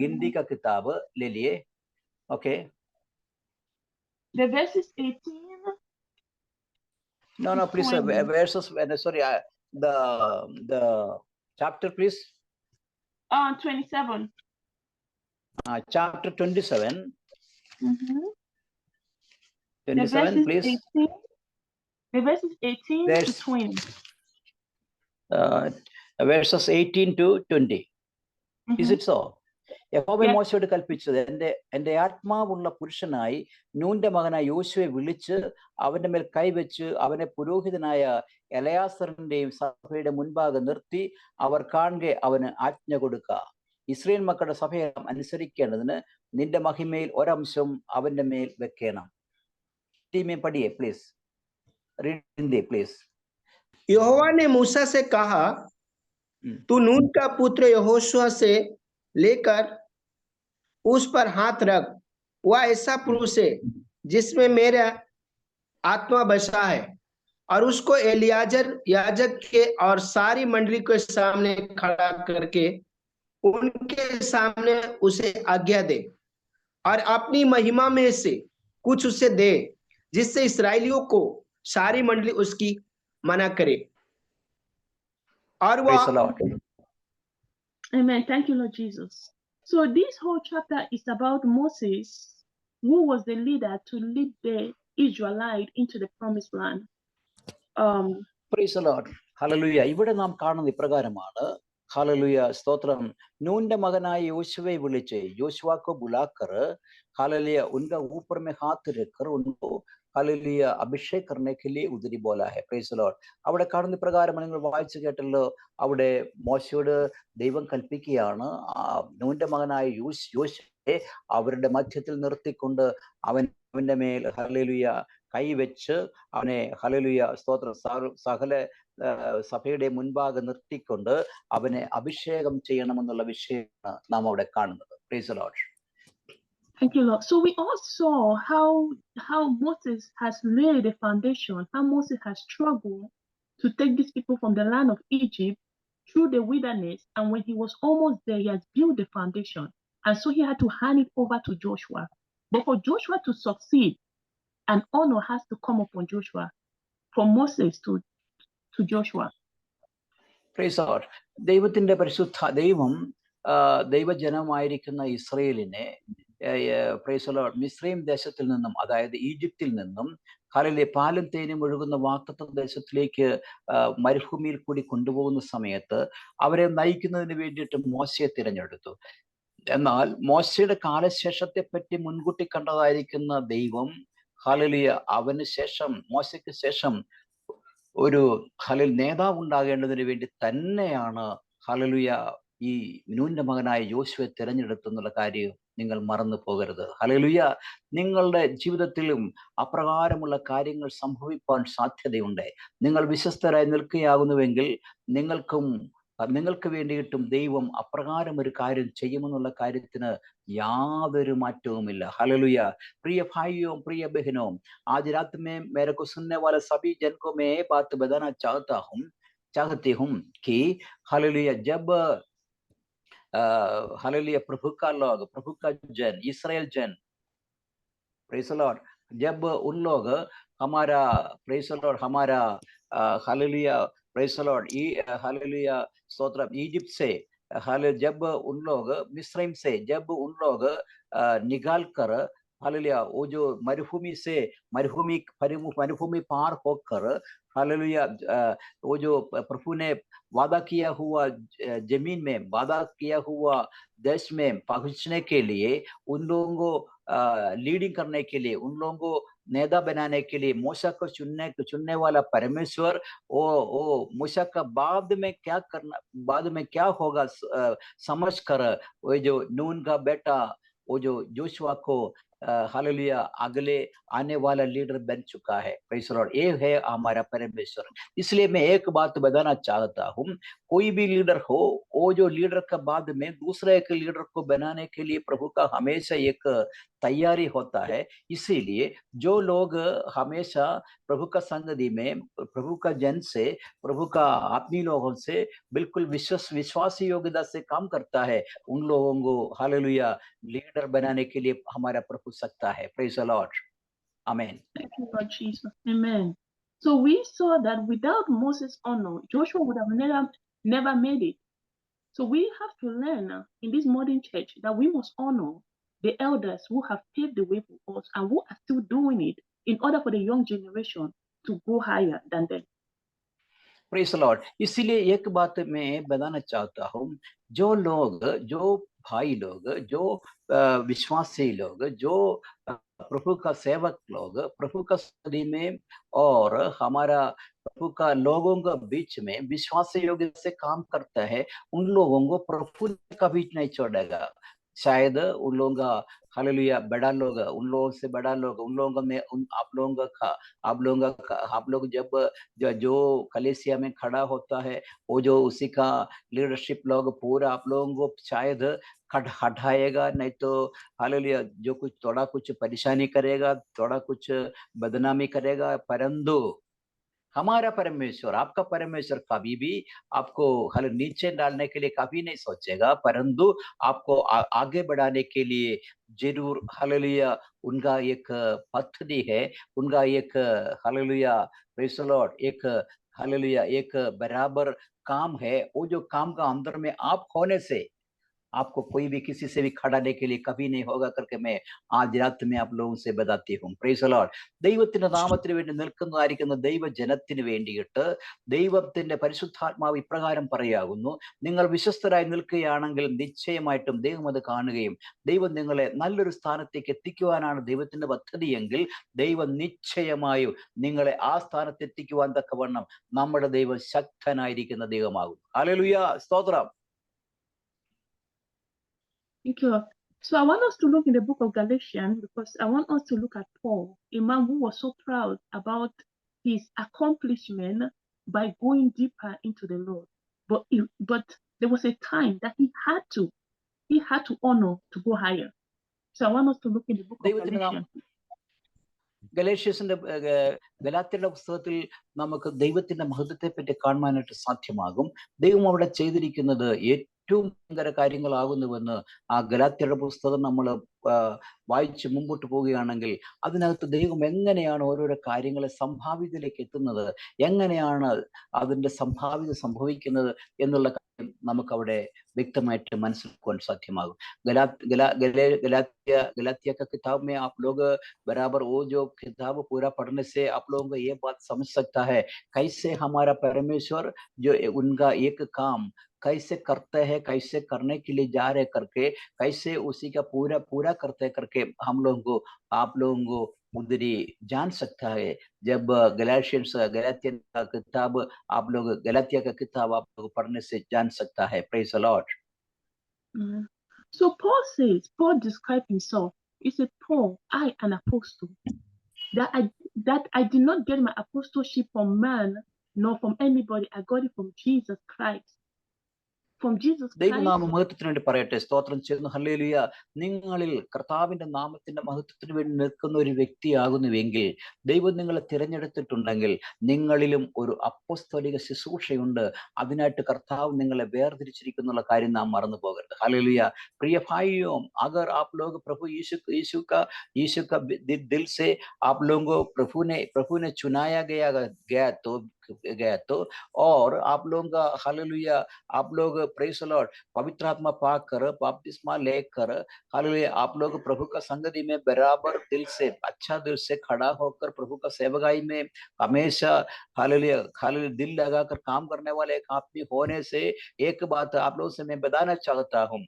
गिनती का किताब ले लिए. Okay. The verses 18. No, please. Verses. Sorry. The chapter, please. 27. Chapter 27. 27, please. 18, the verses 18 to 20. Verses 18 to 20. Is it so? യഹോവ മോശയോട് കൽപ്പിച്ചത്, എന്റെ ആത്മാവുള്ള പുരുഷനായി നൂന്റെ മകനായ യോശുവെ വിളിച്ച് അവന്റെ മേൽ കൈവച്ച് അവനെ പുരോഹിതനായ എലയാസറിന്റെയും സഭയുടെ മുൻപാകെ നിർത്തി അവർ കാണെ അവന് ആജ്ഞ കൊടുക്ക. ഇസ്രായേൽ മക്കളുടെ സഭയെ അനുസരിക്കേണ്ടതിന് നിന്റെ മഹിമയിൽ ഒരംശം അവന്റെ മേൽ വെക്കണം. ടീമേ പഠിയേ പ്ലീസ്. Read Hindi please. यहोवा ने मूसा से कहा, तू नून का पुत्र यहोशुआ से लेकर उस पर हाथ रख. वह ऐसा पुरुष है जिसमें मेरा आत्मा बसा है. और उसको एलियाजर याजक के और सारी मंडली के सामने खड़ा करके उनके सामने उसे आज्ञा दे और अपनी महिमा में से कुछ उसे दे, जिससे इसराइलियों को सारी मंडली उसकी मना करे. और वह Amen. Thank you, Lord Jesus. So this whole chapter is about Moses, who was the leader to lead the Israelites into the promised land. Praise the Lord. Hallelujah. ഇവിടെ നാം കാണുന്ന ഇപ്രകാരമാണ്. हालेलुया स्तोत्रम. नून मगनाय योशुवे विलिचे, योशुआ को बुलाकर हालेलुया उनका ऊपर में हाथ रखकर उनको हालेलुया अभिषेक करने के लिए उधरी बोला है. Praise the Lord. അവിടെ കാണുന്ന പ്രകാരം നിങ്ങൾ വായിച്ചു കേട്ടല്ലോ. അവിടെ മോശയോട് ദൈവം കൽപ്പിക്കുകയാണ് നൂന്റെ മകനായ യോശുവയെ അവരുടെ മധ്യത്തിൽ നിർത്തിക്കൊണ്ട് അവന്റെ മേൽ ഹല്ലേലൂയ കൈവച്ച് അവനെ ഹല്ലേലൂയ സ്തോത്രം സകല സഭയുടെ മുൻപാകെ നിർത്തിക്കൊണ്ട് അവനെ അഭിഷേകം ചെയ്യണമെന്നുള്ള വിഷയമാണ് നാം അവിടെ കാണുന്നത്. Price the Lord. Thank you, Lord. So we all saw how Moses has laid the foundation, how Moses has struggled to take these people from the land of Egypt through the wilderness, and when he was almost there, he has built the foundation, and so he had to hand it over to Joshua. But for Joshua to succeed, an honor has to come upon Joshua, from Moses to Joshua. Praise God. ദൈവത്തിന്റെ പരിശുദ്ധ ദൈവജനമായിരിക്കുന്ന ഇസ്രായേലിനെ price the Lord Mizraim ദേശത്തിൽ നിന്നും, അതായത് ഈജിപ്തിൽ നിന്നും hallelujah പാലും തേനും ഒഴുകുന്ന വാഗ്ദത്ത ദേശത്തിലേക്ക് മരുഭൂമിയിൽ കൂടി കൊണ്ടുപോകുന്ന സമയത്ത് അവരെ നയിക്കുന്നതിന് വേണ്ടിയിട്ട് മോശയെ തിരഞ്ഞെടുത്തു. എന്നാൽ മോശയുടെ കാലശേഷത്തെ പറ്റി മുൻകൂട്ടി കണ്ടതായിരിക്കുന്ന ദൈവം ഹല്ലേലൂയ അവന് ശേഷം മോശയ്ക്ക് ശേഷം ഒരു നേതാവ് ഉണ്ടാകേണ്ടതിന് വേണ്ടി തന്നെയാണ് ഹല്ലേലൂയ ഈ നൂന്റെ മകനായ യോശുവയെ തിരഞ്ഞെടുത്തെന്നുള്ള കാര്യം നിങ്ങൾ മറന്നു പോകരുത്. ഹല്ലേലൂയ. നിങ്ങളുടെ ജീവിതത്തിലും അപ്രകാരമുള്ള കാര്യങ്ങൾ സംഭവിക്കാൻ സാധ്യതയുണ്ട്. നിങ്ങൾ വിശ്വസ്തരായി നിൽക്കുകയാകുന്നുവെങ്കിൽ നിങ്ങൾക്ക് വേണ്ടിയിട്ടും ദൈവം അപ്രകാരം ഒരു കാര്യം ചെയ്യുമെന്നുള്ള കാര്യത്തിന് യാതൊരു മാറ്റവുമില്ല. हालेलुया. प्रिय भाइयों, प्रिय बहनों, आज रात में मेरे को सुनने वाले सभी जन को मैं ये बात बताना चाहती हूँ कि हालेलुया जब हालेलुया प्रभु का जन इस्राएल जन प्रेज़ द लॉर्ड, जब उन लोग हमारा प्रेज़ द लॉर्ड हमारा hallelujah praise the Lord hallelujah stotram Egypt से जब उन लोग मिस्रैम से जब उन लोग निकाल कर हालेलुया वो जो मरुभूमि पार होकर हालेलुया वो जो प्रभु ने वादा किया हुआ जमीन में वादा किया हुआ देश में पहुंचने के लिए उन लोगों को लीडिंग करने के लिए उन लोगों को नेता बनाने के लिए मूसा को चुनने वाला परमेश्वर वो मूसा का बाद में क्या होगा समझ कर वो जो नून का बेटा वो जो जोशुआ को हालेलुया अगले आने वाला लीडर बन चुका है। प्रेज़ द लॉर्ड, ये है हमारा परमेश्वर। इसलिए मैं एक बात बताना चाहता हूँ, कोई भी लीडर हो, वो जो लीडर के बाद में दूसरे एक लीडर को बनाने के लिए प्रभु का हमेशा एक तैयारी होता है। इसीलिए जो लोग हमेशा प्रभु का संगति में, प्रभु का जन से, प्रभु का आत्मीय लोगों से बिल्कुल विश्वासी योग्यता से काम करता है, उन लोगों को हालेलुया लीडर बनाने के लिए हमारा प्रभु सकता है। प्रेज द लॉर्ड, आमीन। Thank you, Lord Jesus. Amen. So we saw that without Moses' honor, Joshua would have never made it. So we have to learn in this modern church that we must honor the elders who have paved the way for us and who are still doing it in order for the young generation to go higher than them. Praise the Lord. इसीलिए एक बात मैं बताना चाहता हूँ, जो लोग, जो भाई लोग, जो विश्वासी लोग, जो प्रभु का सेवक लोग प्रभु का सदी में और हमारा प्रभु का लोगों के बीच में विश्वास योग्य से काम करता है, उन लोगों को प्रभु कभी नहीं छोड़ेगा। शायद उन लोगों का हालेलुया बड़ा लोग, उन लोगों से बड़ा लोग, उन लोगों में उन आप लोगों का आप लोग जब जो कलीसिया में खड़ा होता है, वो जो उसी का लीडरशिप लोग पूरा आप लोगों को शायद हटाएगा, नहीं तो हालेलुया जो कुछ थोड़ा कुछ परेशानी करेगा, थोड़ा कुछ बदनामी करेगा, परंतु हमारा परमेश्वर, आपका परमेश्वर कभी भी आपको हल नीचे डालने के लिए कभी नहीं सोचेगा, परंतु आपको आगे बढ़ाने के लिए जरूर हालेलुया उनका एक पद्धति है, उनका एक हालेलुया प्रेज़ द लॉर्ड, एक हालेलुया एक बराबर काम है। वो जो काम का अंदर में आप होने से आपको कोई भी किसी से भी खड़ाने के लिए कभी नहीं होगा करके मैं आज रात में आप लोगों से बताती हूँ। Price the Lord. ദൈവത്തിന്റെ നാമത്തിന് വേണ്ടി നിൽക്കുന്നതായിരിക്കുന്ന ദൈവജനത്തിന് വേണ്ടിയിട്ട് ദൈവത്തിന്റെ പരിശുദ്ധാത്മാവ് ഇപ്രകാരം പറയാകുന്നു, നിങ്ങൾ വിശ്വസ്തരായി നിൽക്കുകയാണെങ്കിൽ നിശ്ചയമായിട്ടും ദൈവം അത് കാണുകയും ദൈവം നിങ്ങളെ നല്ലൊരു സ്ഥാനത്തേക്ക് എത്തിക്കുവാനാണ് ദൈവത്തിന്റെ പദ്ധതിയെങ്കിൽ ദൈവം നിശ്ചയമായും നിങ്ങളെ ആ സ്ഥാനത്ത് എത്തിക്കുവാൻ തക്കവണ്ണം നമ്മുടെ ദൈവം ശക്തനായിരിക്കുന്ന ദൈവമാകും. ഹല്ലേലൂയ, സ്തോത്രം. Thank you. So I want us to look in the book of Galatians because I want us to look at Paul, a man who was so proud about his accomplishment by going deeper into the Lord. But there was a time that he had to honor to go higher. So I want us to look in the book of Galatians. ഗലേഷ്യസിന്റെ ഗലാത്യരുടെ പുസ്തകത്തിൽ നമുക്ക് ദൈവത്തിന്റെ മഹത്വത്തെ പറ്റി കാണുവാനായിട്ട് സാധ്യമാകും. ദൈവം അവിടെ ചെയ്തിരിക്കുന്നത് ഏറ്റവും ഭയങ്കര കാര്യങ്ങളാകുന്നുവെന്ന് ആ ഗലാത്യരുടെ പുസ്തകം നമ്മൾ വായിച്ച് മുമ്പോട്ട് പോവുകയാണെങ്കിൽ അതിനകത്ത് ദൈവം എങ്ങനെയാണ് ഓരോരോ കാര്യങ്ങളെ സംഭാവിതയിലേക്ക് എത്തുന്നത്, എങ്ങനെയാണ് അതിന്റെ സംഭാവിത സംഭവിക്കുന്നത് എന്നുള്ള കാര്യം നമുക്കവിടെ व्यक्तमाയിട്ട് മനസ്സിലാക്കുവാൻ സാധ്യമാകും. गलातिया का किताब में आप लोग बराबर वो जो किताब पूरा पढ़ने से आप लोगों को ये बात समझ सकता है कैसे हमारा परमेश्वर जो उनका एक काम कैसे करते हैं, कैसे करने के लिए जा रहे करके, कैसे उसी का पूरा करते करके हम लोगों को आप लोगों को उधरी जान सकता है। जब गलातियन का किताब आप लोग गलातिया का किताब आप लोग पढ़ने से जान सकता है। Praise the Lord. So Paul described himself. He said, Paul, I an apostle, that I did not get my apostleship from man nor from anybody. I got it from Jesus Christ. ദൈവനാമ മഹത്വത്തിന് വേണ്ടി പറയട്ടെ, സ്തോത്രം ചെയ്യുന്നു. Hallelujah. നിങ്ങളിൽ കർത്താവിന്റെ നാമത്തിന്റെ മഹത്വത്തിന് വേണ്ടി നിൽക്കുന്ന ഒരു വ്യക്തിയാകുന്നുവെങ്കിൽ, ദൈവം നിങ്ങളെ തിരഞ്ഞെടുത്തിട്ടുണ്ടെങ്കിൽ നിങ്ങളിലും ഒരു അപ്പോസ്തലിക ശുശ്രൂഷയുണ്ട്. അതിനായിട്ട് കർത്താവ് നിങ്ങളെ വേർതിരിച്ചിരിക്കുന്നുള്ള കാര്യം നാം മറന്നു പോകരുത്. ഹല്ലേലൂയ. प्रिय भाइयों, अगर आप लोग प्रभु यीशु का दिल से आप लोगों को प्रभु ने चुनाया गया तो और आप लोगों का हालेलुया आप लोग प्रेज़ द लॉर्ड पवित्र आत्मा पाकर बपतिस्मा लेकर हालेलुया आप लोग प्रभु का संगति में बराबर दिल से अच्छा दिल से खड़ा होकर प्रभु का सेवकाई में हमेशा हालेलुया दिल लगाकर काम करने वाले एक आदमी होने से एक बात आप लोगों से मैं बताना चाहता हूँ,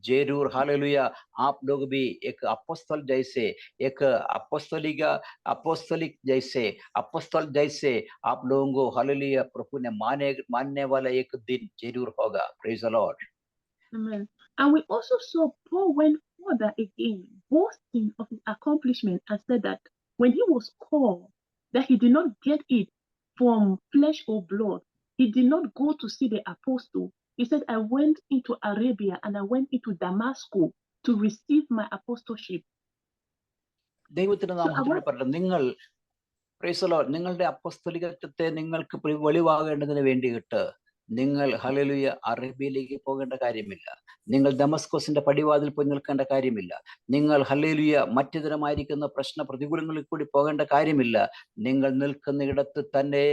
जरूर हालेलुया आप लोग भी एक अपोस्तल जैसे, एक अपोस्तलिक जैसे आप लोगों को हालेलुया प्रभु ने मानने वाला एक दिन जरूर होगा. Praise the Lord. Amen. And we also saw Paul went further again, boasting of his accomplishment and said that when he was called, that he did not get it from flesh or blood. He did not go to see the apostle. He said, I went into Arabia and I went into Damascus to receive my apostleship. ദൈവത്തിന്റെ നാമത്തിൽ പറഞ്ഞു, നിങ്ങൾ price the lord, നിങ്ങളുടെ അപ്പോസ്തലികത്വത്തെ നിങ്ങൾക്ക് വെളിവാകേണ്ടതിന് വേണ്ടിയിട്ട് നിങ്ങൾ hallelujah അറേബ്യയിലേക്ക് പോകേണ്ട കാര്യമില്ല. നിങ്ങൾ ദമസ്കോസിന്റെ പടിവാതിൽ പോയി നിൽക്കേണ്ട കാര്യമില്ല. നിങ്ങൾ ഹല്ലേലൂയ മറ്റു തരമായിരിക്കുന്ന പ്രശ്ന പ്രതികൂലങ്ങളിൽ കൂടി പോകേണ്ട കാര്യമില്ല. നിങ്ങൾ നിൽക്കുന്ന ഇടത്ത് തന്നെ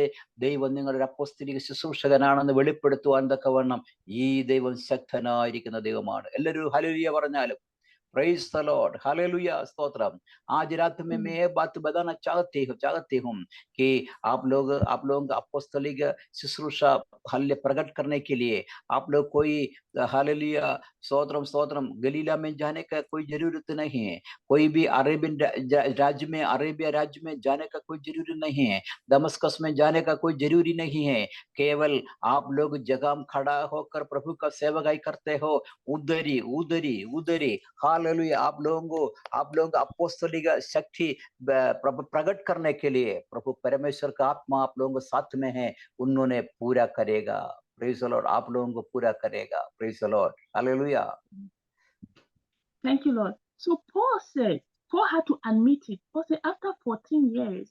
ദൈവം നിങ്ങളുടെ അപ്പോസ്തലിക ശുശ്രൂഷകനാണെന്ന് വെളിപ്പെടുത്തുവാൻ തക്കവണ്ണം ഈ ദൈവം ശക്തനായിരിക്കുന്ന ദൈവമാണ്. എല്ലാവരും ഹല്ലേലൂയ പറഞ്ഞാലും. Praise the Lord. Hallelujah. Stotram. आज रात में मैं ये बात बताना चाहती हूँ कि आप लोग अपोस्तलिक शुश्रूषा हल्ले प्रकट करने के लिए आप लोग कोई हालेलुया स्तोत्रम गलीला में जाने का कोई जरूरत नहीं है. कोई भी अरेबिया राज्य में जाने का कोई जरूरी नहीं है. दमस्कस में जाने का कोई जरूरी नहीं है. केवल आप लोग जगह में खड़ा होकर प्रभु का सेवकाई करते हो. उधरी हालेलुया आप लोगों को अपोस्तलिक शक्ति प्रकट करने के लिए प्रभु परमेश्वर का आत्मा आप लोगों के साथ में है. उन्होंने पूरा करेगा. Praise the Lord. आप लोगों को पूरा करेगा. Praise the Lord. Hallelujah. Thank you, Lord. So Paul had to admit it. Paul said, after 14 years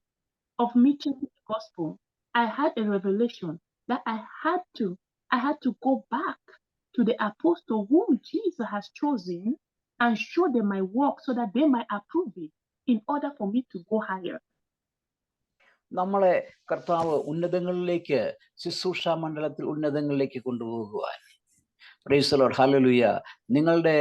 of me changing the gospel, I had a revelation that I had to go back to the apostle whom Jesus has chosen and show them my work so that they might approve it in order for me to go higher. നമ്മളെ കർത്താവ് ഉന്നതങ്ങളിലേക്ക്, ശുശ്രൂഷ മണ്ഡലത്തിൽ ഉന്നതങ്ങളിലേക്ക് കൊണ്ടുപോകുവാൻ, price the Lord, hallelujah, നിങ്ങളുടെ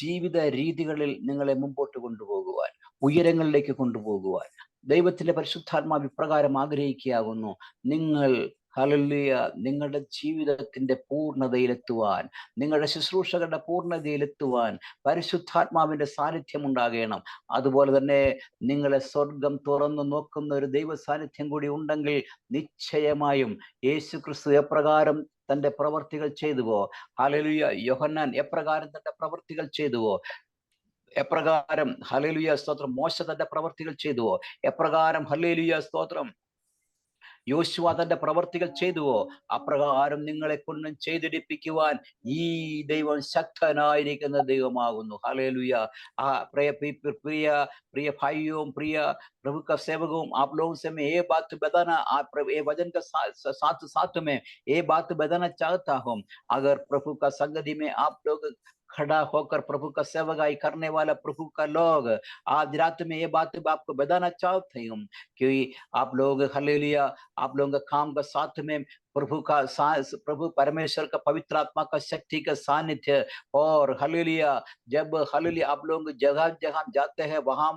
ജീവിത രീതികളിൽ നിങ്ങളെ മുമ്പോട്ട് കൊണ്ടുപോകുവാൻ, ഉയരങ്ങളിലേക്ക് കൊണ്ടുപോകുവാൻ ദൈവത്തിന്റെ പരിശുദ്ധാത്മാവ് ഇപ്രകാരം ആഗ്രഹിക്കുകയാകുന്നു. നിങ്ങൾ ഹല്ലേലൂയ നിങ്ങളുടെ ജീവിതത്തിന്റെ പൂർണ്ണതയിലെത്തുവാൻ, നിങ്ങളുടെ ശുശ്രൂഷകളുടെ പൂർണ്ണതയിലെത്തുവാൻ പരിശുദ്ധാത്മാവിന്റെ സാന്നിധ്യം ഉണ്ടാകണം. അതുപോലെ തന്നെ നിങ്ങളെ സ്വർഗം തുറന്നു നോക്കുന്ന ഒരു ദൈവ സാന്നിധ്യം കൂടി ഉണ്ടെങ്കിൽ നിശ്ചയമായും യേശു ക്രിസ്തു എപ്രകാരം തന്റെ പ്രവർത്തികൾ ചെയ്തുവോ, ഹല്ലേലൂയ യോഹന്നാൻ എപ്രകാരം തന്റെ പ്രവർത്തികൾ ചെയ്തുവോ, എപ്രകാരം ഹല്ലേലൂയ സ്തോത്രം മോശ തന്റെ പ്രവർത്തികൾ ചെയ്തുവോ, എപ്രകാരം ഹല്ലേലൂയ സ്തോത്രം യോശുവ തന്റെ പ്രവർത്തികൾ ചെയ്തുവോ, അപ്രകാരം നിങ്ങളെ കൊണ്ടും ചെയ്തിടിപ്പിക്കുവാൻ ഈ ദൈവം ശക്തനായിരിക്കുന്ന ദൈവമാകുന്നു. ഹല്ലേലൂയ. प्रिय भाइयों, प्रिय प्रभु का सेवकों, आप लोगों से मैं ये बात बताना, ये वचन का साथ में ये बात बताना चाहता हूँ. अगर प्रभु का संगति में आप लोग खड़ा होकर प्रभु का सेवकाई करने वाला प्रभु का लोग आज रात में ये बात आपको बताना चाहते हूँ कि आप लोग हल्लेलुया आप लोगों का काम का साथ में प्रभु परमेश्वर का पवित्र आत्मा का शक्ति का सानिध्य और हल्लेलुया जब हल्लेलुया आप लोग जगह जगह जाते हैं वहां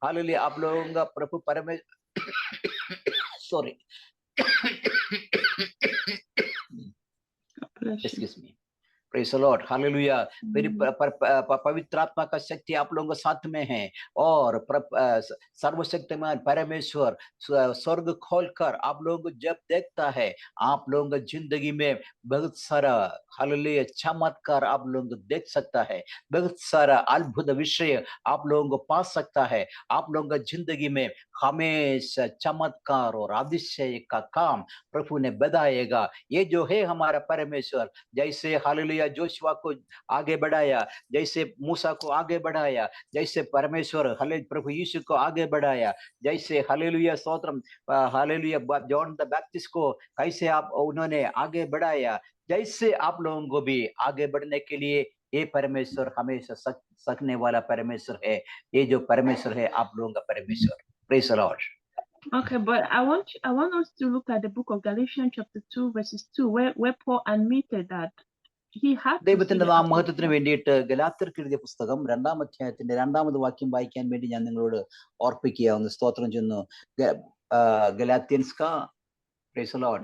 हल्लेलुया आप लोगों का प्रभु परमेश्वर sorry excuse me. Praise the Lord. Hallelujah. पवित्र आत्मा का शक्ति आप लोगों के साथ में है और सर्वशक्तिमान परमेश्वर स्वर्ग खोलकर आप लोगों को जब देखता है, आप लोगों की जिंदगी में बहुत सारा हालेलुया चमत्कार आप लोगों को देख सकता है. बहुत सारा अद्भुत विषय आप लोगों को पा सकता है. आप लोगों की जिंदगी में हमेशा चमत्कार और अतिशय का काम प्रभु ने बताएगा. ये जो है हमारा परमेश्वर, जैसे हालेलुया जोशुआ को आगे बढ़ाया, जैसे मूसा को आगे बढ़ाया, जैसे परमेश्वर प्रभु यीशु को आगे बढ़ाया, जैसे हालेलुया स्तोत्रम हालेलुया जॉन द बैप्टिस्ट को कैसे आप उन्होंने आगे बढ़ाया, जैसे आप लोगों को भी आगे बढ़ने के लिए ये परमेश्वर हमेशा सकने वाला परमेश्वर है. ये जो परमेश्वर है आप लोगों का परमेश्वर. Praise the Lord. Okay, but I want us to look at the book of Galatians chapter 2 verses 2 where Paul admitted that he had ദൈവത്തിന്റെ മഹത്വത്തിന് വേണ്ടിയിട്ട് ഗലാത്യർക്ക് എഴുതിയ പുസ്തകം 2-ാം അധ്യായത്തിന്റെ 2-ാമത് വാക്യം വായിക്കാൻ വേണ്ടി ഞാൻ നിങ്ങളോട് ഓർപ്പിക്കുകയാവുന്നു. സ്തോത്രം ചെയ്യുന്നു. ഗലാത്യൻസ് का praise the Lord.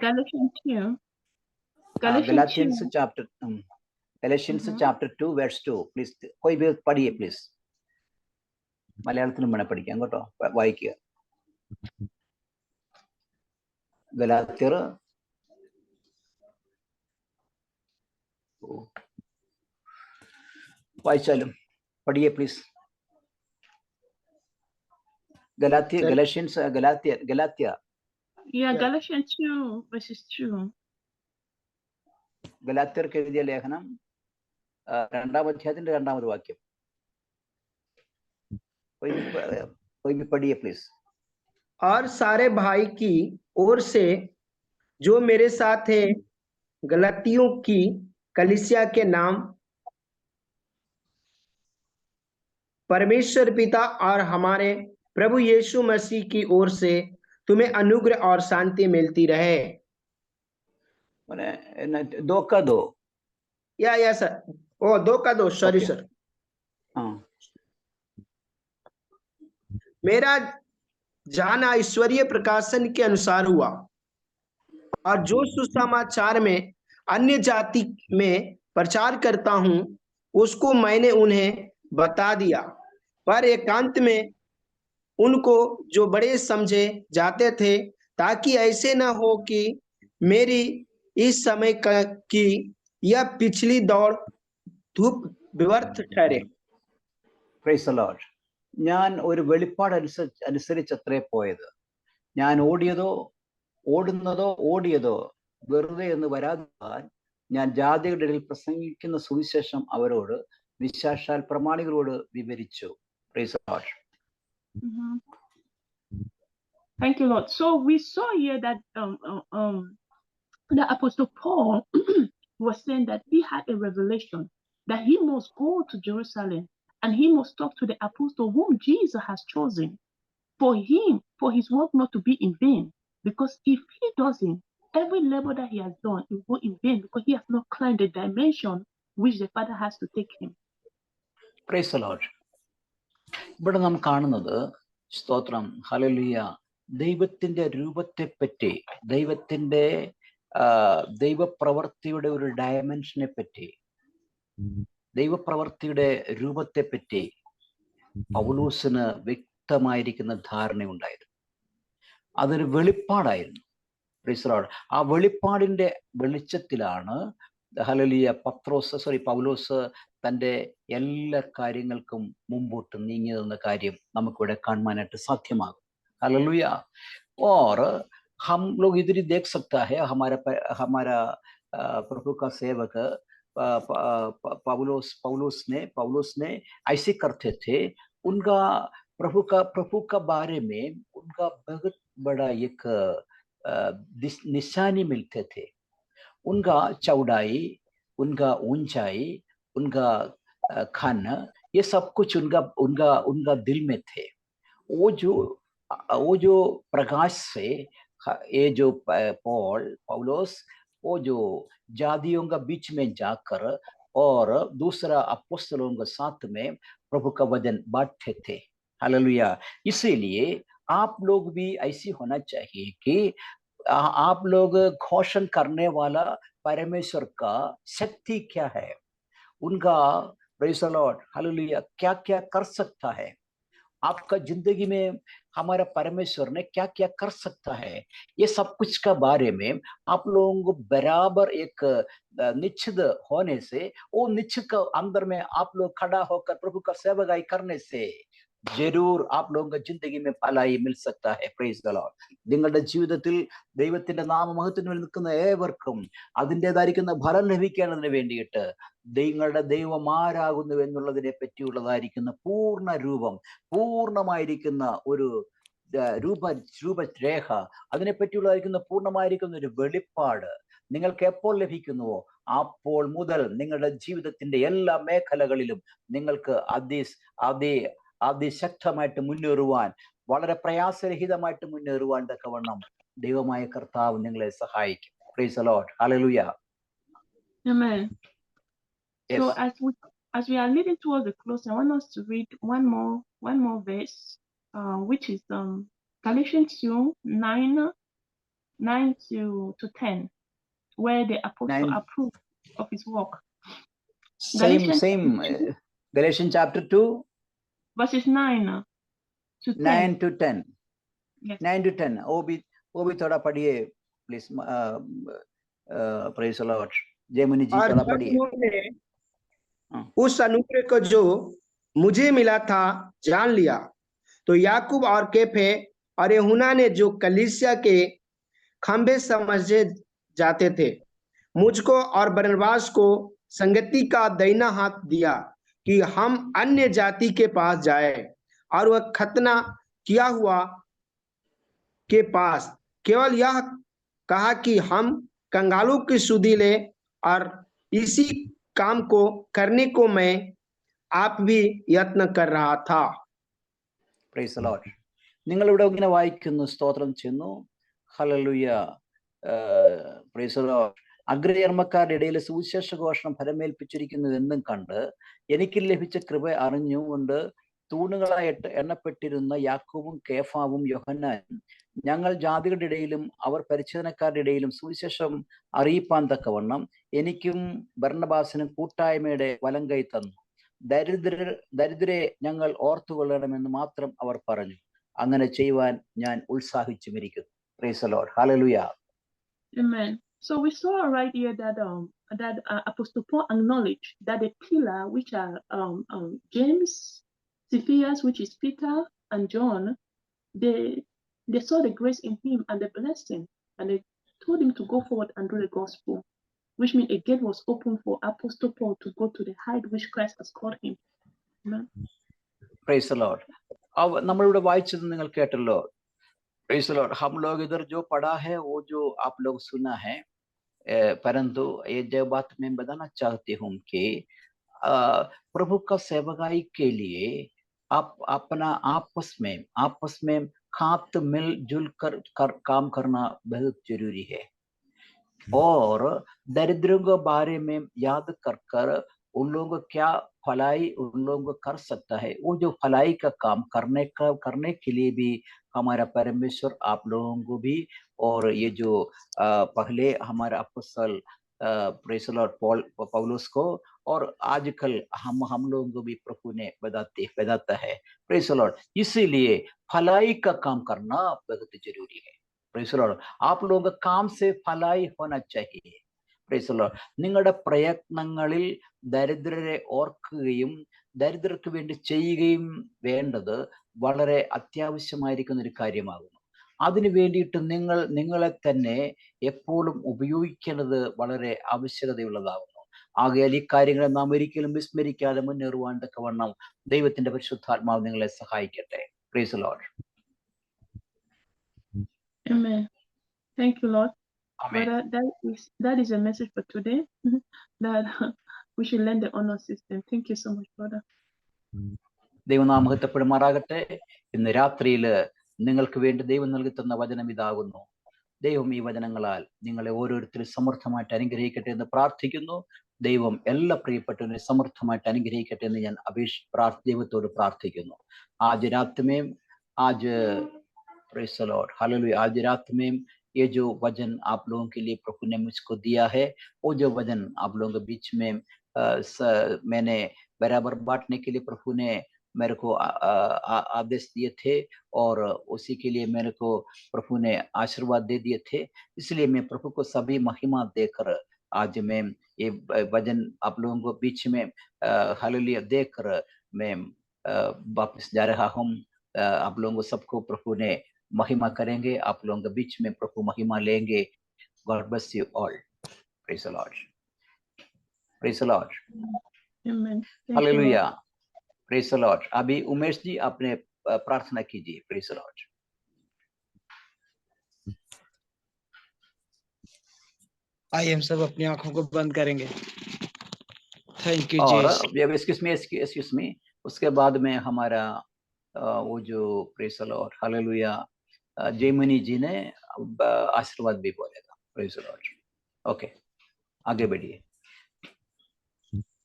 Galatians chapter 2 verse 2 please कोई भी पढ़िए प्लीज. മലയാളത്തിലും വേണം പഠിക്കാം കേട്ടോ, വായിക്കുക. ഗലാത്യർ വായിച്ചാലും പഠിയെ please. Galatians, Galatia. Yeah, Yeah. Galatians 2 verses 2. ഗലാത്യർക്ക് എഴുതിയ ലേഖനം 2-ാം അധ്യായത്തിന്റെ 2-ാമത് വാക്യം. कोई भी पढ़िए प्लीज. और सारे भाई की ओर से जो मेरे साथ है गलतियों की कलीसिया के नाम परमेश्वर पिता और हमारे प्रभु यीशु मसीह की ओर से तुम्हें अनुग्रह और शांति मिलती रहे. मैंने 2 का 2. या सर, ओ 2 का 2, सॉरी Okay. सर. हाँ. मेरा जाना ईश्वरीय प्रकाशन के अनुसार हुआ और जो सुसमाचार में अन्य जाति में प्रचार करता हूं उसको मैंने उन्हें बता दिया, पर एकांत में उनको जो बड़े समझे जाते थे, ताकि ऐसे न हो कि मेरी इस समय की यह पिछली दौड़ धूप व्यर्थ ठहरे. Praise the Lord. ഞാൻ ഒരു വെളിപ്പാട് അനുസരിച്ചത്രേ പോയത്. ഞാൻ ഓടിയതോ വെറുതെ എന്ന് വരാതിരിക്കാൻ ഞാൻ ജാതികളുടെ ഇടയിൽ പ്രസംഗിക്കുന്ന സുവിശേഷം അവരോട് വിശേഷാൽ പ്രമാണികളോട് വിവരിച്ചു. Praise the Lord. Thank you, Lord. So we saw here that the Apostle Paul was saying that he had a revelation that he must go to Jerusalem and he must talk to the apostle whom Jesus has chosen for his work not to be in vain. Because if he doesn't, every labor that he has done will go in vain, because he has not climbed the dimension which the Father has to take him. Praise the Lord. ഇവിടെ നാം കാണുന്നത്, സ്തോത്രം, hallelujah, ദൈവത്തിന്റെ രൂപത്തെപ്പറ്റി, ദൈവപ്രവർത്തിയുടെ ഒരു ഡയമെൻഷനെ പറ്റി, ദൈവപ്രവർത്തിയുടെ രൂപത്തെപ്പറ്റി പൗലോസിന് വ്യക്തമായിരിക്കുന്ന ധാരണയുണ്ടായിരുന്നു. അതൊരു വെളിപ്പാടായിരുന്നു. Price the Lord. ആ വെളിപ്പാടിന്റെ വെളിച്ചത്തിലാണ് ഹല്ലേലൂയ പൗലോസ് തൻ്റെ എല്ലാ കാര്യങ്ങൾക്കും മുമ്പോട്ട് നീങ്ങിയതെന്ന കാര്യം നമുക്കിവിടെ കാണുവാനായിട്ട് സാധ്യമാകും. हालेलुया. और हम लोग इधर ही देख सकता है हमारा प्रभु का सेवक पौलुस ने ऐसे करते थे. उनका प्रभु का बारे में उनका बहुत बड़ा एक निशानी मिलते थे. उनका चौड़ाई, उनका ऊंचाई, उनका खाना, ये सब कुछ उनका दिल में थे. वो जो प्रकाश से ये जो पौलुस वो जो जातियों का बीच में जाकर और दूसरा अपोस्तलों के साथ में प्रभु का वचन बांटते थे. हालेलुया. इसीलिए आप लोग भी ऐसी होना चाहिए कि आप लोग घोषण करने वाला परमेश्वर का शक्ति क्या है, उनका प्रेज़ द लॉर्ड, हालेलुया, क्या क्या कर सकता है आपका जिंदगी में, हमारा परमेश्वर ने क्या क्या कर सकता है, ये सब कुछ का बारे में आप लोगों को बराबर एक निश्चित होने से, वो निश्चित का अंदर में आप लोग खड़ा होकर प्रभु का सेवकाई करने से ജരൂർ ആപ് ലോക ജിന്ദഗി ഫലായി മിൽ സക്താ ഹൈ. Praise the lord. നിങ്ങളുടെ ജീവിതത്തിൽ ദൈവത്തിന്റെ നാമമഹത്വത്തിന് വേണ്ടി നിൽക്കുന്ന ഏവർക്കും അതിൻ്റെതായിരിക്കുന്ന ഫലം ലഭിക്കേണ്ടതിന് വേണ്ടിയിട്ട് നിങ്ങളുടെ ദൈവം ആരാകുന്നു എന്നുള്ളതിനെ പറ്റിയുള്ളതായിരിക്കുന്ന പൂർണ്ണ രൂപം, പൂർണ്ണമായിരിക്കുന്ന ഒരു രൂപരേഖ, അതിനെ പറ്റിയുള്ളതായിരിക്കുന്ന പൂർണ്ണമായിരിക്കുന്ന ഒരു വെളിപ്പാട് നിങ്ങൾക്ക് എപ്പോൾ ലഭിക്കുന്നുവോ അപ്പോൾ മുതൽ നിങ്ങളുടെ ജീവിതത്തിന്റെ എല്ലാ മേഖലകളിലും നിങ്ങൾക്ക് അതിശക്തമായിട്ട് മുന്നേറുവാൻ, വളരെ പ്രയാസരഹിതമായിട്ട് മുന്നേറുവാൻ തക്കവണ്ണം ദൈവമായ കർത്താവ് നിങ്ങളെ സഹായിക്കും. Price the Lord. Hallelujah. Amen. Yes. So as we are leading towards the close, I want us to read one more verse, which is Galatians 2:9 to 10, where the apostle approved of his work. Galatians chapter 2 verses 9 to 10. Yes. 9 to 10. वो भी थोड़ा पढ़िए please. Praise the lord. Jayamuni ji थोड़ा पढ़िए. उस अनुग्रह को जो मुझे मिला था जान लिया, तो याकूब और कैफे और यूहन्ना ने, जो कलीसिया के खंभे समझे जाते थे, मुझको और बरनबास को संगति का दाहिना हाथ दिया कि हम अन्य जाति के पास जाए, और वह खतना किया हुआ के पास केवल यह कहा कि हम कंगालों की सुधि ले, और इसी काम को करने को मैं आप भी यत्न कर रहा था. Praise the Lord. നിങ്ങളിവിടെ ഇങ്ങനെ വായിക്കുന്നു, സ്തോത്രം ചെയ്യുന്നു, ഹല്ലേലൂയ, പ്രൈസ് ദി ലോർഡ്. അഗ്രചർമ്മക്കാരുടെ ഇടയിൽ സുവിശേഷ ഘോഷണം ഫലമേൽപ്പിച്ചിരിക്കുന്നത് എന്നും കണ്ട് എനിക്ക് ലഭിച്ച കൃപ അറിഞ്ഞുകൊണ്ട് തൂണുകളായിട്ട് എണ്ണപ്പെട്ടിരുന്ന യാക്കോബും കേഫാവും യോഹന്നാനും ഞങ്ങൾ ജാതികളുടെ ഇടയിലും അവർ പരിച്ഛേദനക്കാരുടെ ഇടയിലും സുവിശേഷം അറിയിപ്പാൻ തക്കവണ്ണം എനിക്കും ബർന്നബാസിനും കൂട്ടായ്മയുടെ വലം കൈ തന്നു. ദരിദ്രരെ ഞങ്ങൾ ഓർത്തുകൊള്ളണമെന്ന് മാത്രം അവർ പറഞ്ഞു. അങ്ങനെ ചെയ്യുവാൻ ഞാൻ ഉത്സാഹിച്ചുമിരിക്കുന്നു. Praise the Lord. Hallelujah. Amen. So we saw right here that Apostle Paul acknowledged that the pillar, which are James, Cephas, which is Peter, and John, they saw the grace in him and the blessing, and they told him to go forward and do the gospel, which means a gate was open for Apostle Paul to go to the height which Christ has called him. Amen. Praise the Lord. നമ്മളിവിടെ വായിച്ചത് നിങ്ങൾ കേട്ടല്ലോ. Praise the Lord. हम लोग इधर जो पढ़ा है वो जो आप लोग सुना है, परंतु ये जो बात मैं बताना चाहती हूँ कि प्रभु का सेवकाई के लिए आप अपना आपस में हाथ मिलजुल कर काम करना बहुत जरूरी है, और दरिद्रों के बारे में याद कर उन लोगों को क्या भलाई उन लोगों को कर सकता है, वो जो भलाई का काम करने के लिए भी हमारा परमेश्वर आप लोगों को भी, और ये जो पहले हमारा अपोस्तल प्रेस लॉर्ड पौलुस को, और आजकल हम लोगों को भी प्रभु ने बताता है. Press Lord. इसीलिए भलाई का काम करना बहुत जरूरी है. Press Lord. आप लोगों का काम से भलाई होना चाहिए. Price the lord. നിങ്ങളുടെ പ്രയത്നങ്ങളിൽ ദരിദ്രരെ ഓർക്കുകയും ദരിദ്രർക്ക് വേണ്ടി ചെയ്യുകയും വേണ്ടത് വളരെ അത്യാവശ്യമായിരിക്കുന്ന ഒരു കാര്യമാകുന്നു. അതിനു വേണ്ടിയിട്ട് നിങ്ങളെ തന്നെ എപ്പോഴും ഉപയോഗിക്കേണ്ടത് വളരെ ആവശ്യകതയുള്ളതാകുന്നു. ആകയാൽ ഈ കാര്യങ്ങളെ നാം ഒരിക്കലും വിസ്മരിക്കാതെ മുന്നേറുവാൻ തക്കവണ്ണം ദൈവത്തിന്റെ പരിശുദ്ധാത്മാവ് നിങ്ങളെ സഹായിക്കട്ടെ. Price the Lord. Amen. Thank you, Lord. Amen. But that is a message for today, that we should learn the honor system. Thank you so much, brother. ദൈവം നാം മഹത്വപ്പെടുമാറാകട്ടെ. ഇന്ന് രാത്രിയിൽ നിങ്ങൾക്ക് വേണ്ടി ദൈവം നൽകി തന്ന വചനം ഇതാകുന്നു. ദൈവം ഈ വചനങ്ങളാൽ നിങ്ങളെ ഓരോരുത്തരും സമർത്ഥമായിട്ട് അനുഗ്രഹിക്കട്ടെ എന്ന് പ്രാർത്ഥിക്കുന്നു. ദൈവം എല്ലാ പ്രിയപ്പെട്ടവരെ സമർത്ഥമായിട്ട് അനുഗ്രഹിക്കട്ടെ എന്ന് ഞാൻ ദൈവത്തോട് പ്രാർത്ഥിക്കുന്നു. ആജ് രാत में आज प्रेज द लॉर्ड हालेलुया. आज रात में ये जो वचन आप लोगों के लिए प्रभु ने मुझको दिया है, वो जो वचन आप लोगों के बीच में मैंने बराबर बांटने के लिए प्रभु ने मेरे को आदेश दिए थे, और उसी के लिए मेरे को प्रभु ने आशीर्वाद दे दिए थे. इसलिए मैं प्रभु को सभी महिमा देकर आज मैं ये वचन आप लोगों को बीच में हालेलुया देकर मैं वापस जा रहा हूँ. आप लोगों को सबको प्रभु ने महिमा करेंगे. आप लोगों के बीच में प्रभु महिमा लेंगे. God bless you all. Praise the Lord. Praise the Lord. Amen. Hallelujah. Praise the Lord. अभी उमेश जी आपने प्रार्थना कीजिए. Praise the Lord. आइए हम सब अपनी आंखों को बंद करेंगे. थैंक यू और जीसस. एक्सक्यूज मी उसके बाद में हमारा वो जो praise the Lord hallelujah Jayamani जी ने आशीर्वाद भी बोलेगा. Praise the Lord. ओके, आगे बढ़िए.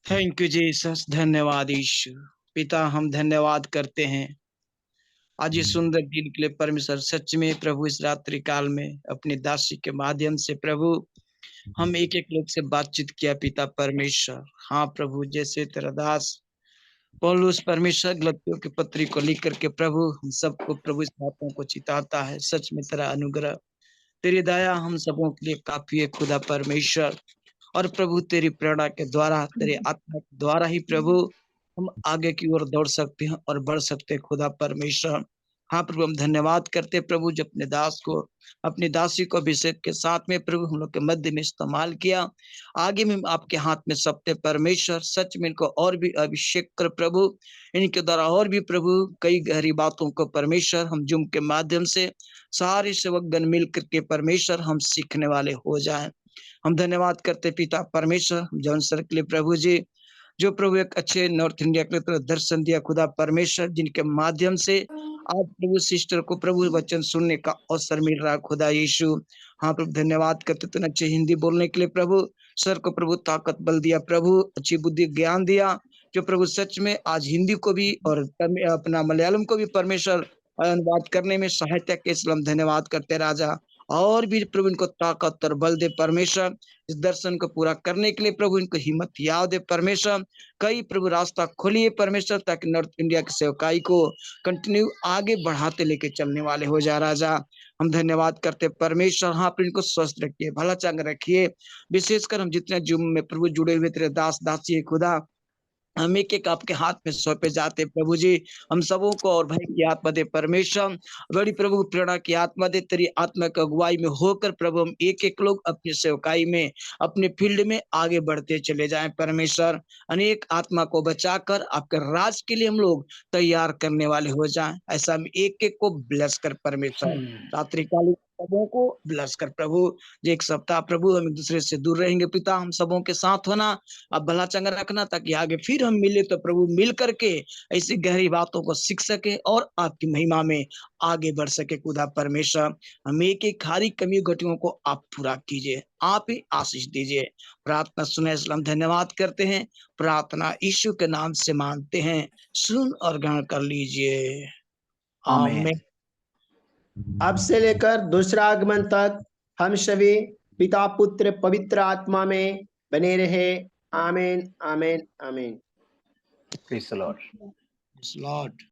Thank you Jesus. धन्यवाद यीशु. पिता हम धन्यवाद करते हैं आज इस सुंदर दिन के लिए परमेश्वर. सच में प्रभु इस रात्रि काल में अपनी दासी के माध्यम से प्रभु हम एक एक लोग से बातचीत किया पिता परमेश्वर. हाँ प्रभु, जैसे तेरा दास पौलुस परमेश्वर गलातियों की पत्री को लिख करके प्रभु हम सबको प्रभु इस बातों को चिताता है. सच में तेरा अनुग्रह तेरी दया हम सबों के लिए काफी है खुदा परमेश्वर. और प्रभु तेरी प्रेरणा के द्वारा तेरे आत्मा के द्वारा ही प्रभु हम आगे की ओर दौड़ सकते हैं और बढ़ सकते हैं खुदा परमेश्वर। हाँ प्रभु, हम धन्यवाद करते हैं प्रभु, जो अपने दास को, अपनी दासी को अभिषेक के साथ में प्रभु हम लोग के मध्य में इस्तेमाल किया। आगे में आपके हाथ में सप्ते परमेश्वर, सच में इनको और भी अभिषेक कर प्रभु, इनके द्वारा और भी प्रभु कई गहरी बातों को परमेश्वर हम जूम के माध्यम से सारे सेवकगण मिल करके परमेश्वर हम सीखने वाले हो जाएं। हम धन्यवाद करते पिता परमेश्वर जॉन सर के लिए प्रभु जी, जो प्रभु एक अच्छे नॉर्थ इंडिया के लिए दर्शन दिया खुदा परमेश्वर, जिनके माध्यम से आप प्रभु सिस्टर को प्रभु वचन सुनने का अवसर मिल रहा है खुदा यीशु। हाँ प्रभु, धन्यवाद करते तो अच्छे हिंदी बोलने के लिए प्रभु, सर को प्रभु ताकत बल दिया प्रभु, अच्छी बुद्धि ज्ञान दिया, जो प्रभु सच में आज हिंदी को भी और अपना मलयालम को भी परमेश्वर अनुवाद करने में सहायता के इसलिए हम धन्यवाद करते राजा। और भी प्रभु इनको ताकत और बल दे परमेश्वर, इस दर्शन को पूरा करने के लिए प्रभु इनको हिम्मत याद दे परमेश्वर। कई प्रभु रास्ता खोलिए परमेश्वर, ताकि नॉर्थ इंडिया की सेवकाई को कंटिन्यू आगे बढ़ाते लेके चलने वाले हो जा राजा। हम धन्यवाद करते परमेश्वर। हाँ प्रभु इनको स्वस्थ रखिए, भला चंग रखिए, विशेषकर हम जितने जूम में प्रभु जुड़े हुए तेरे दास दासी है खुदा, हम एक आपके हाथ में सौंपे जाते प्रभु जी। हम सबों को और भय की आत्मा दे परमेश्वर, बड़ी प्रभु प्रेरणा की आत्मा दे, तेरी आत्मा की अगुवाई में होकर प्रभु हम एक लोग अपनी सेवकाई में, अपने फील्ड में आगे बढ़ते चले जाएं परमेश्वर। अनेक आत्मा को बचाकर आपके राज के लिए हम लोग तैयार करने वाले हो जाएं। ऐसा हम एक को ब्लेस कर परमेश्वर, रात्रिकालीन सबों को ब्लेस कर प्रभु। जो एक सप्ताह प्रभु हम एक दूसरे से दूर रहेंगे पिता, हम सबों के साथ होना, अब भला चंगा रखना, ताकि आगे फिर हम मिले तो प्रभु मिल करके ऐसी गहरी बातों को सीख सके और आपकी महिमा में आगे बढ़ सके खुदा परमेश्वर। हम एक खारी कमी घटियों को आप पूरा कीजिए, आप ही आशीष दीजिए। प्रार्थना सुने इसलिए धन्यवाद करते हैं, प्रार्थना यीशु के नाम से मांगते हैं, सुन और ग्रहण कर लीजिए, आमीन। अब से लेकर दूसरा आगमन तक हम सभी पिता पुत्र पवित्र आत्मा में बने रहे। आमीन आमीन आमीन। Praise the Lord. Yes, Lord.